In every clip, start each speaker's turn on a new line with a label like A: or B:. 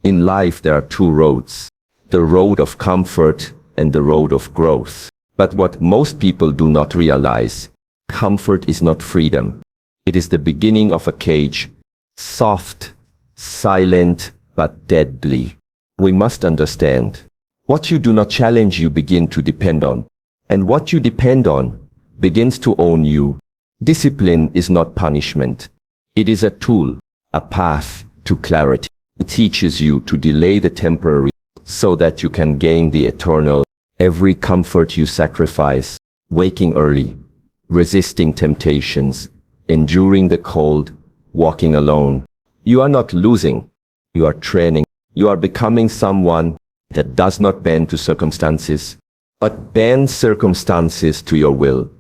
A: In life there are two roads, the road of comfort and the road of growth. But what most people do not realize, comfort is not freedom. It is the beginning of a cage, soft, silent, but deadly. We must understand, what you do not challenge you begin to depend on, and what you depend on begins to own you. Discipline is not punishment. It is a tool, a path to clarity. It teaches you to delay the temporary so that you can gain the eternal. Every comfort you sacrifice, waking early, resisting temptations, enduring the cold, walking alone. You are not losing, you are training. You are becoming someone that does not bend to circumstances, but bends circumstances to your will.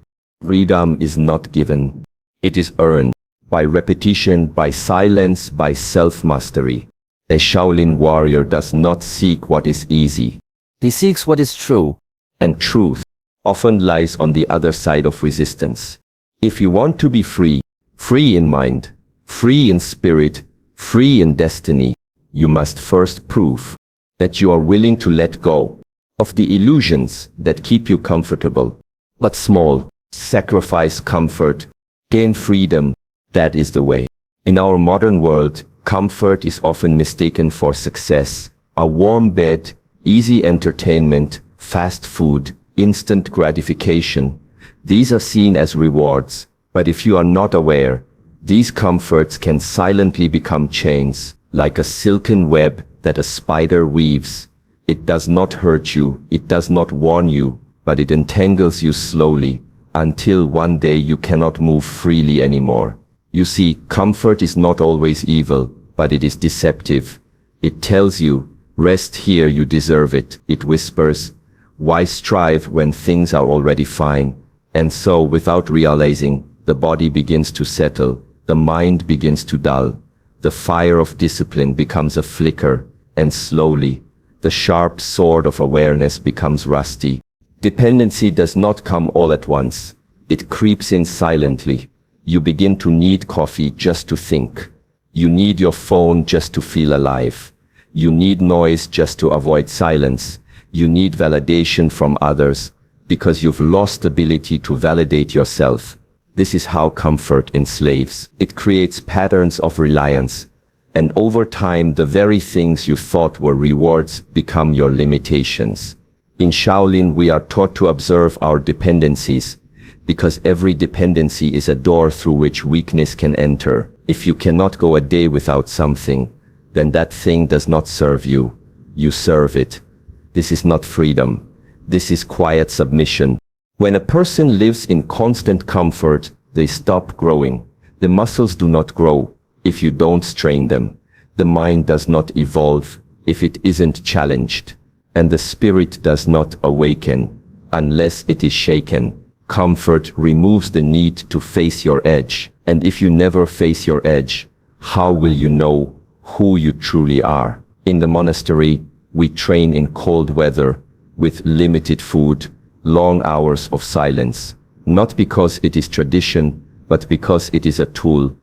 A: Freedom is not given, it is earned by repetition, by silence, by self-mastery. A Shaolin warrior does not seek what is easy. He seeks what is true, and truth often lies on the other side of resistance. If you want to be free, free in mind, free in spirit, free in destiny, you must first prove that you are willing to let go of the illusions that keep you comfortable. But small, sacrifice comfort, gain freedom, that is the way. In our modern world, comfort is often mistaken for success. A warm bed, easy entertainment, fast food, instant gratification. These are seen as rewards, but if you are not aware, these comforts can silently become chains, like a silken web that a spider weaves. It does not hurt you, it does not warn you, but it entangles you slowly, until one day you cannot move freely anymore. You see, comfort is not always evil, but it is deceptive. It tells you, rest here, you deserve it. It whispers, why strive when things are already fine? And so, without realizing, the body begins to settle, the mind begins to dull. The fire of discipline becomes a flicker, and slowly, the sharp sword of awareness becomes rusty. Dependency does not come all at once. It creeps in silently. You begin to need coffee just to think. You need your phone just to feel alive. You need noise just to avoid silence. You need validation from others, because you've lost the ability to validate yourself. This is how comfort enslaves. It creates patterns of reliance. And over time, the very things you thought were rewards become your limitations. In Shaolin, we are taught to observe our dependencies, because every dependency is a door through which weakness can enter. If you cannot go a day without something, then that thing does not serve you. You serve it. This is not freedom. This is quiet submission. When a person lives in constant comfort, they stop growing. The muscles do not grow if you don't strain them. The mind does not evolve if it isn't challenged. And the spirit does not awaken unless it is shaken. Comfort removes the need to face your edge. And if you never face your edge, how will you know who you truly are? In the monastery, we train in cold weather, with limited food, long hours of silence, not because it is tradition, but because it is a tool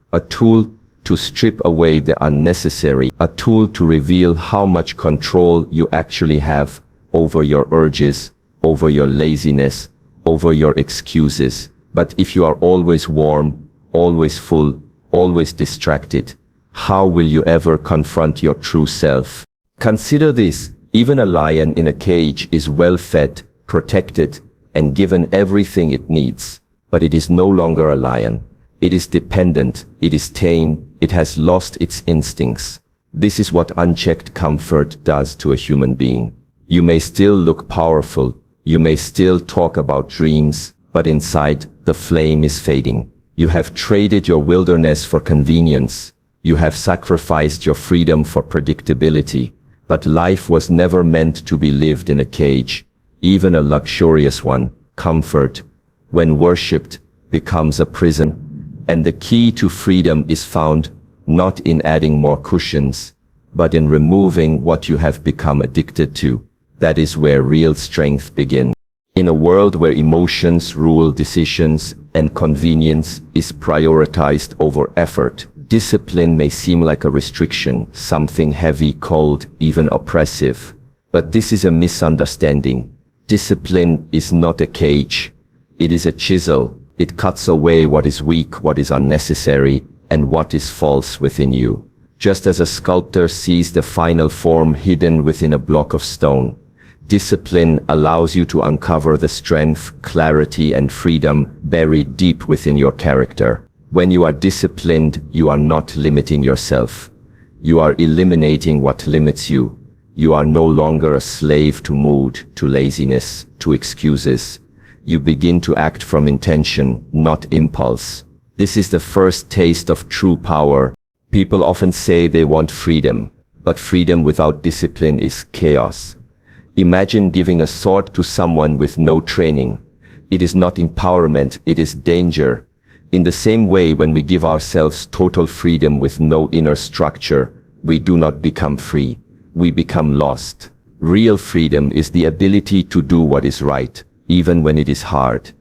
A: to strip away the unnecessary, a tool to reveal how much control you actually have over your urges, over your laziness, over your excuses. But if you are always warm, always full, always distracted, how will you ever confront your true self? Consider this, even a lion in a cage is well fed, protected, and given everything it needs. But it is no longer a lion. It is dependent, it is tame, it has lost its instincts. This is what unchecked comfort does to a human being. You may still look powerful, you may still talk about dreams, but inside, the flame is fading. You have traded your wilderness for convenience. You have sacrificed your freedom for predictability. But life was never meant to be lived in a cage, even a luxurious one. Comfort, when worshipped, becomes a prison. And the key to freedom is found not in adding more cushions, but in removing what you have become addicted to. That is where real strength begins. In a world where emotions rule decisions and convenience is prioritized over effort, Discipline may seem like a restriction, something heavy, cold, even oppressive. But this is a misunderstanding. Discipline is not a cage. It is a chisel. It cuts away what is weak, what is unnecessary, and what is false within you. Just as a sculptor sees the final form hidden within a block of stone, discipline allows you to uncover the strength, clarity, and freedom buried deep within your character. When you are disciplined, you are not limiting yourself. You are eliminating what limits you. You are no longer a slave to mood, to laziness, to excuses. You begin to act from intention, not impulse. This is the first taste of true power. People often say they want freedom, but freedom without discipline is chaos. Imagine giving a sword to someone with no training. It is not empowerment, it is danger. In the same way, when we give ourselves total freedom with no inner structure, we do not become free. We become lost. Real freedom is the ability to do what is right, even when it is hard.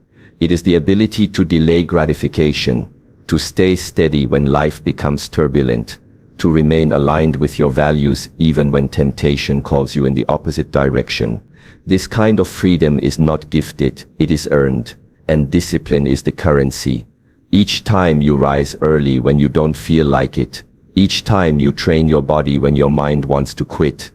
A: It is the ability to delay gratification, to stay steady when life becomes turbulent, to remain aligned with your values even when temptation calls you in the opposite direction. This kind of freedom is not gifted, it is earned, and discipline is the currency. Each time you rise early when you don't feel like it, each time you train your body when your mind wants to quit,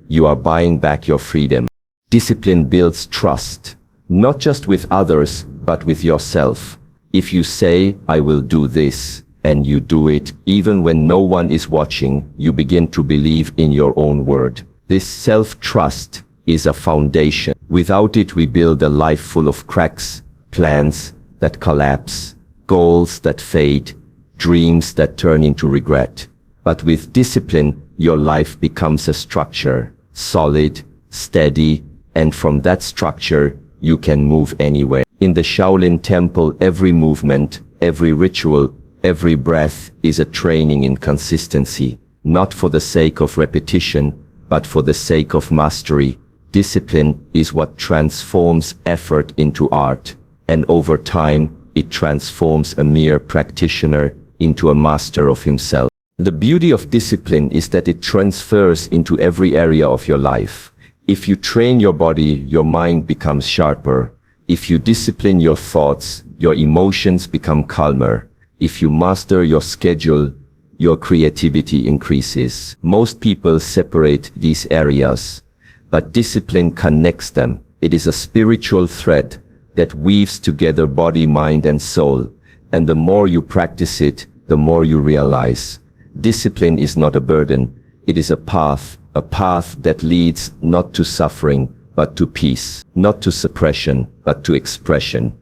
A: you are buying back your freedom. Discipline builds trust, not just with others, but with yourself. If you say, "I will do this," and you do it, even when no one is watching, you begin to believe in your own word. This self-trust is a foundation. Without it, we build a life full of cracks, plans that collapse, goals that fade, dreams that turn into regret. But with discipline, your life becomes a structure, solid, steady, and from that structure, you can move anywhere. In the Shaolin Temple, every movement, every ritual, every breath is a training in consistency, not for the sake of repetition, but for the sake of mastery. Discipline is what transforms effort into art, and over time, it transforms a mere practitioner into a master of himself. The beauty of discipline is that it transfers into every area of your life. If you train your body, your mind becomes sharper. If you discipline your thoughts, your emotions become calmer. If you master your schedule, your creativity increases. Most people separate these areas, but discipline connects them. It is a spiritual thread that weaves together body, mind, and soul. And the more you practice it, the more you realize. Discipline is not a burden. It is a path that leads not to suffering, but to peace, not to suppression, but to expression.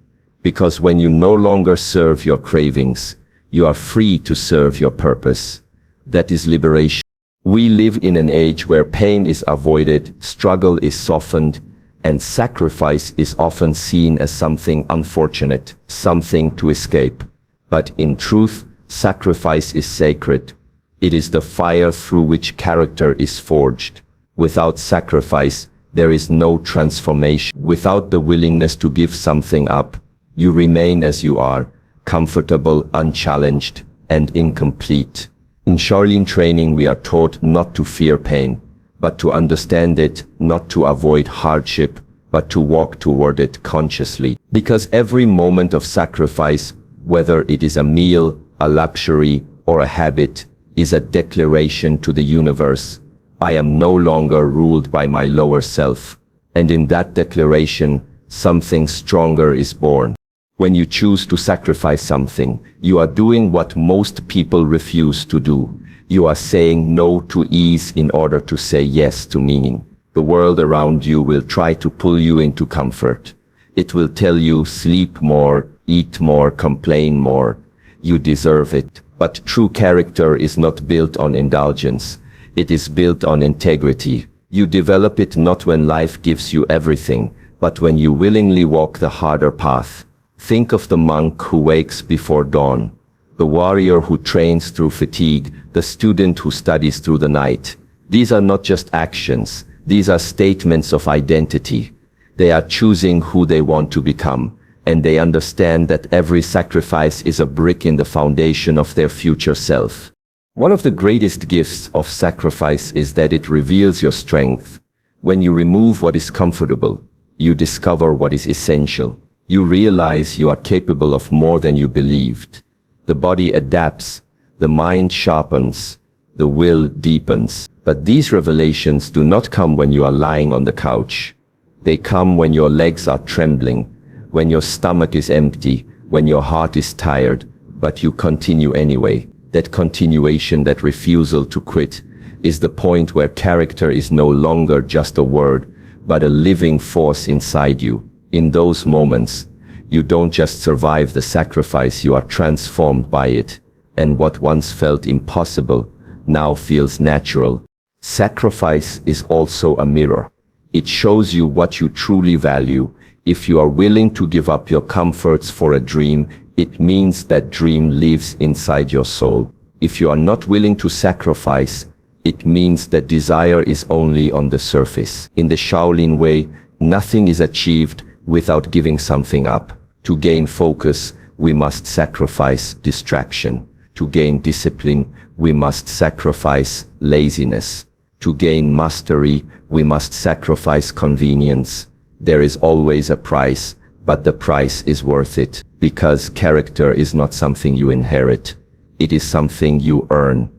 A: Because when you no longer serve your cravings, you are free to serve your purpose. That is liberation. We live in an age where pain is avoided, struggle is softened, and sacrifice is often seen as something unfortunate, something to escape. But in truth, sacrifice is sacred. It is the fire through which character is forged. Without sacrifice, there is no transformation. Without the willingness to give something up, you remain as you are, comfortable, unchallenged, and incomplete. In Shaolin training, we are taught not to fear pain, but to understand it, not to avoid hardship, but to walk toward it consciously. Because every moment of sacrifice, whether it is a meal, a luxury, or a habit, is a declaration to the universe. I am no longer ruled by my lower self. And in that declaration, something stronger is born. When you choose to sacrifice something, you are doing what most people refuse to do. You are saying no to ease in order to say yes to meaning. The world around you will try to pull you into comfort. It will tell you sleep more, eat more, complain more. You deserve it. But true character is not built on indulgence. It is built on integrity. You develop it not when life gives you everything, but when you willingly walk the harder path. Think of the monk who wakes before dawn, the warrior who trains through fatigue, the student who studies through the night. These are not just actions, these are statements of identity. They are choosing who they want to become, and they understand that every sacrifice is a brick in the foundation of their future self. One of the greatest gifts of sacrifice is that it reveals your strength. When you remove what is comfortable, you discover what is essential. You realize you are capable of more than you believed. The body adapts, the mind sharpens, the will deepens. But these revelations do not come when you are lying on the couch. They come when your legs are trembling, when your stomach is empty, when your heart is tired, but you continue anyway. That continuation, that refusal to quit, is the point where character is no longer just a word, but a living force inside you. In those moments, you don't just survive the sacrifice, you are transformed by it. And what once felt impossible now feels natural. Sacrifice is also a mirror. It shows you what you truly value. If you are willing to give up your comforts for a dream, it means that dream lives inside your soul. If you are not willing to sacrifice, it means that desire is only on the surface. In the Shaolin way, nothing is achieved without giving something up. To gain focus, we must sacrifice distraction. To gain discipline, we must sacrifice laziness. To gain mastery, we must sacrifice convenience. There is always a price, but the price is worth it, because character is not something you inherit. It is something you earn.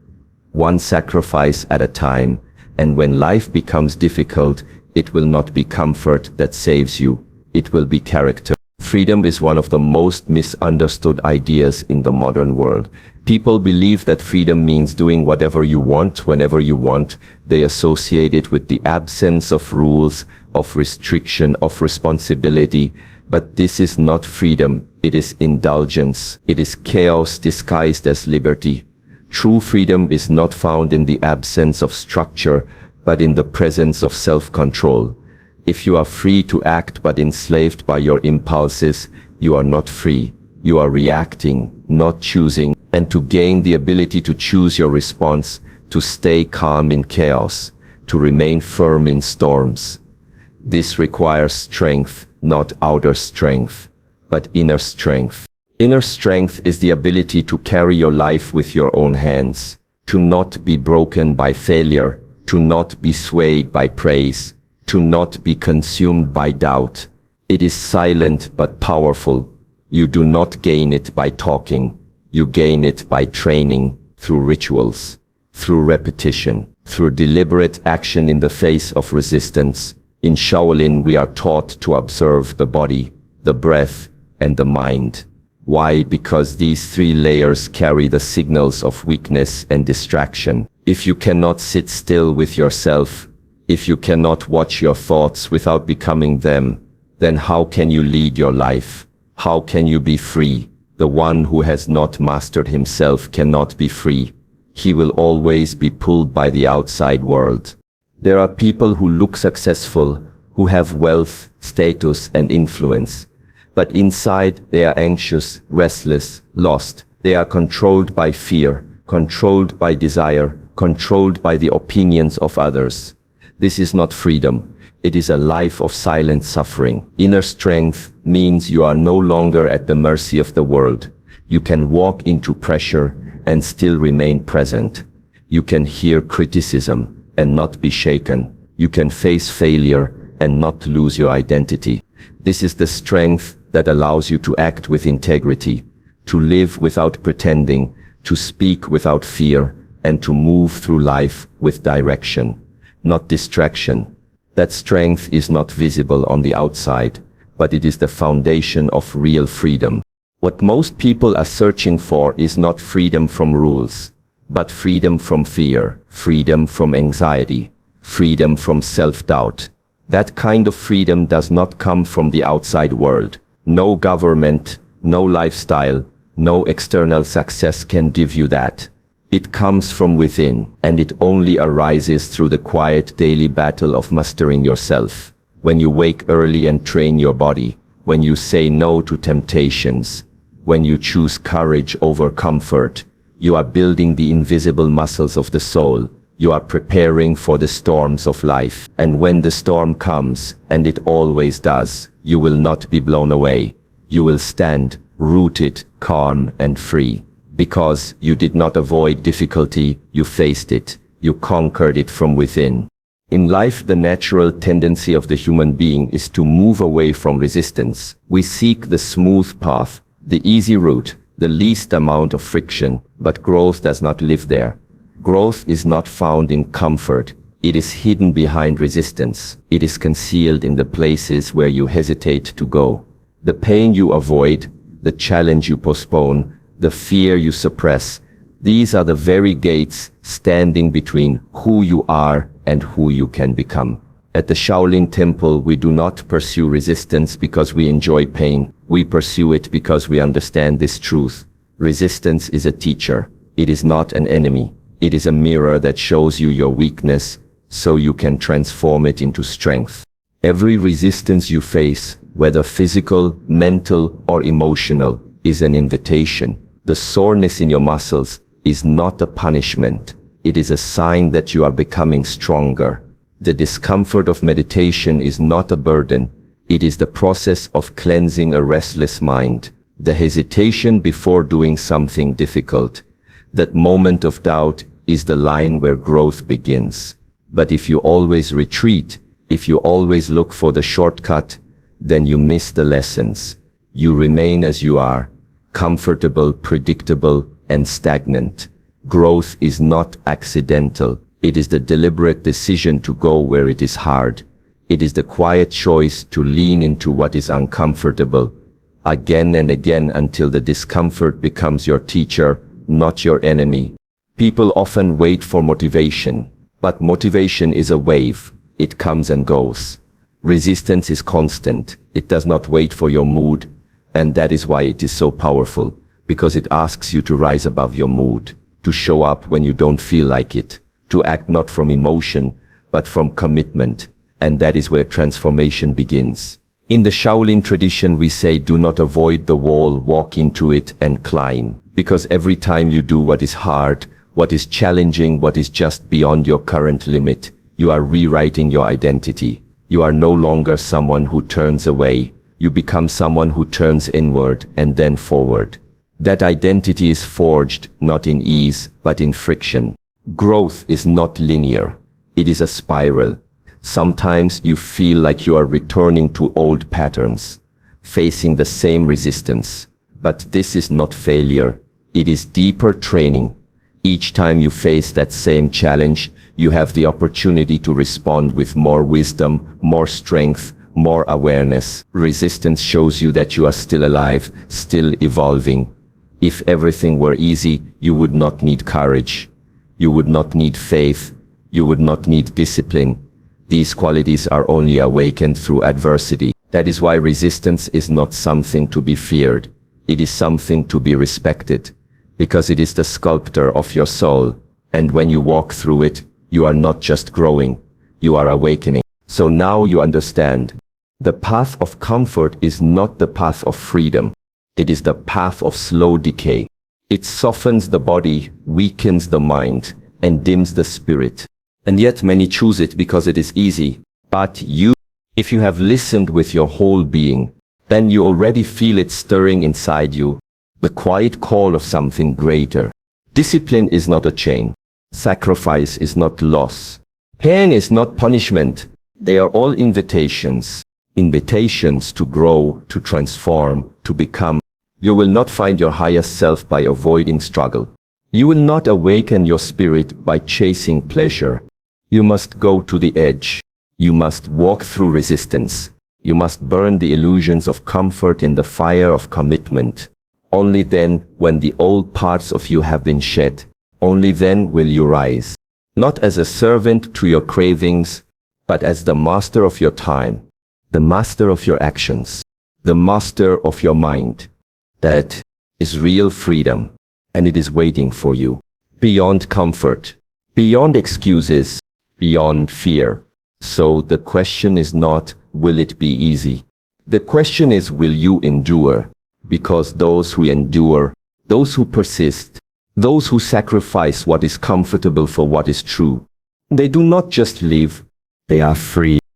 A: One sacrifice at a time, and when life becomes difficult, it will not be comfort that saves you. It will be character. Freedom is one of the most misunderstood ideas in the modern world. People believe that freedom means doing whatever you want, whenever you want. They associate it with the absence of rules, of restriction, of responsibility. But this is not freedom. It is indulgence. It is chaos disguised as liberty. True freedom is not found in the absence of structure, but in the presence of self-control. If you are free to act but enslaved by your impulses, you are not free. You are reacting, not choosing. And to gain the ability to choose your response, to stay calm in chaos, to remain firm in storms. This requires strength, not outer strength, but inner strength. Inner strength is the ability to carry your life with your own hands, to not be broken by failure, to not be swayed by praise, to not be consumed by doubt. It is silent but powerful. You do not gain it by talking. You gain it by training, through rituals, through repetition, through deliberate action in the face of resistance. In Shaolin, we are taught to observe the body, the breath, and the mind. Why? Because these three layers carry the signals of weakness and distraction. If you cannot sit still with yourself, if you cannot watch your thoughts without becoming them, then how can you lead your life? How can you be free? The one who has not mastered himself cannot be free. He will always be pulled by the outside world. There are people who look successful, who have wealth, status, and influence. But inside they are anxious, restless, lost. They are controlled by fear, controlled by desire, controlled by the opinions of others. This is not freedom. It is a life of silent suffering. Inner strength means you are no longer at the mercy of the world. You can walk into pressure and still remain present. You can hear criticism and not be shaken. You can face failure and not lose your identity. This is the strength that allows you to act with integrity, to live without pretending, to speak without fear, and to move through life with direction, not distraction. That strength is not visible on the outside, but it is the foundation of real freedom. What most people are searching for is not freedom from rules, but freedom from fear, freedom from anxiety, freedom from self-doubt. That kind of freedom does not come from the outside world. No government, no lifestyle, no external success can give you that. It comes from within, and it only arises through the quiet daily battle of mastering yourself. When you wake early and train your body, when you say no to temptations, when you choose courage over comfort, you are building the invisible muscles of the soul. You are preparing for the storms of life. And when the storm comes, and it always does, you will not be blown away. You will stand, rooted, calm, and free. Because you did not avoid difficulty, you faced it, you conquered it from within. In life, the natural tendency of the human being is to move away from resistance. We seek the smooth path, the easy route, the least amount of friction, but growth does not live there. Growth is not found in comfort. It is hidden behind resistance. It is concealed in the places where you hesitate to go. The pain you avoid, the challenge you postpone, the fear you suppress, these are the very gates standing between who you are and who you can become. At the Shaolin Temple, we do not pursue resistance because we enjoy pain. We pursue it because we understand this truth. Resistance is a teacher. It is not an enemy. It is a mirror that shows you your weakness so you can transform it into strength. Every resistance you face, whether physical, mental, or emotional, is an invitation. The soreness in your muscles is not a punishment. It is a sign that you are becoming stronger. The discomfort of meditation is not a burden. It is the process of cleansing a restless mind. The hesitation before doing something difficult. That moment of doubt is the line where growth begins. But if you always retreat, if you always look for the shortcut, then you miss the lessons. You remain as you are, comfortable, predictable, and stagnant. Growth is not accidental. It is the deliberate decision to go where it is hard. It is the quiet choice to lean into what is uncomfortable, again and again until the discomfort becomes your teacher, not your enemy. People often wait for motivation, but motivation is a wave. It comes and goes. Resistance is constant. It does not wait for your mood, and that is why it is so powerful, because it asks you to rise above your mood, to show up when you don't feel like it, to act not from emotion, but from commitment, and that is where transformation begins. In the Shaolin tradition, we say, do not avoid the wall, walk into it and climb, because every time you do what is hard, what is challenging, what is just beyond your current limit, you are rewriting your identity. You are no longer someone who turns away. You become someone who turns inward and then forward. That identity is forged not in ease, but in friction. Growth is not linear. It is a spiral. Sometimes you feel like you are returning to old patterns, facing the same resistance. But this is not failure. It is deeper training. Each time you face that same challenge, you have the opportunity to respond with more wisdom, more strength, more awareness. Resistance shows you that you are still alive, still evolving. If everything were easy, you would not need courage. You would not need faith. You would not need discipline. These qualities are only awakened through adversity. That is why resistance is not something to be feared. It is something to be respected, because it is the sculptor of your soul. And when you walk through it, you are not just growing, you are awakening. So now you understand. The path of comfort is not the path of freedom. It is the path of slow decay. It softens the body, weakens the mind, and dims the spirit. And yet many choose it because it is easy. But if you have listened with your whole being, then you already feel it stirring inside you, the quiet call of something greater. Discipline is not a chain. Sacrifice is not loss. Pain is not punishment. They are all invitations. Invitations to grow, to transform, to become. You will not find your highest self by avoiding struggle. You will not awaken your spirit by chasing pleasure. You must go to the edge. You must walk through resistance. You must burn the illusions of comfort in the fire of commitment. Only then, when the old parts of you have been shed, only then will you rise. Not as a servant to your cravings, but as the master of your time, the master of your actions, the master of your mind. That is real freedom, and it is waiting for you. Beyond comfort, beyond excuses, beyond fear. So the question is not, will it be easy? The question is, will you endure? Because those who endure, those who persist, those who sacrifice what is comfortable for what is true, they do not just live, they are free.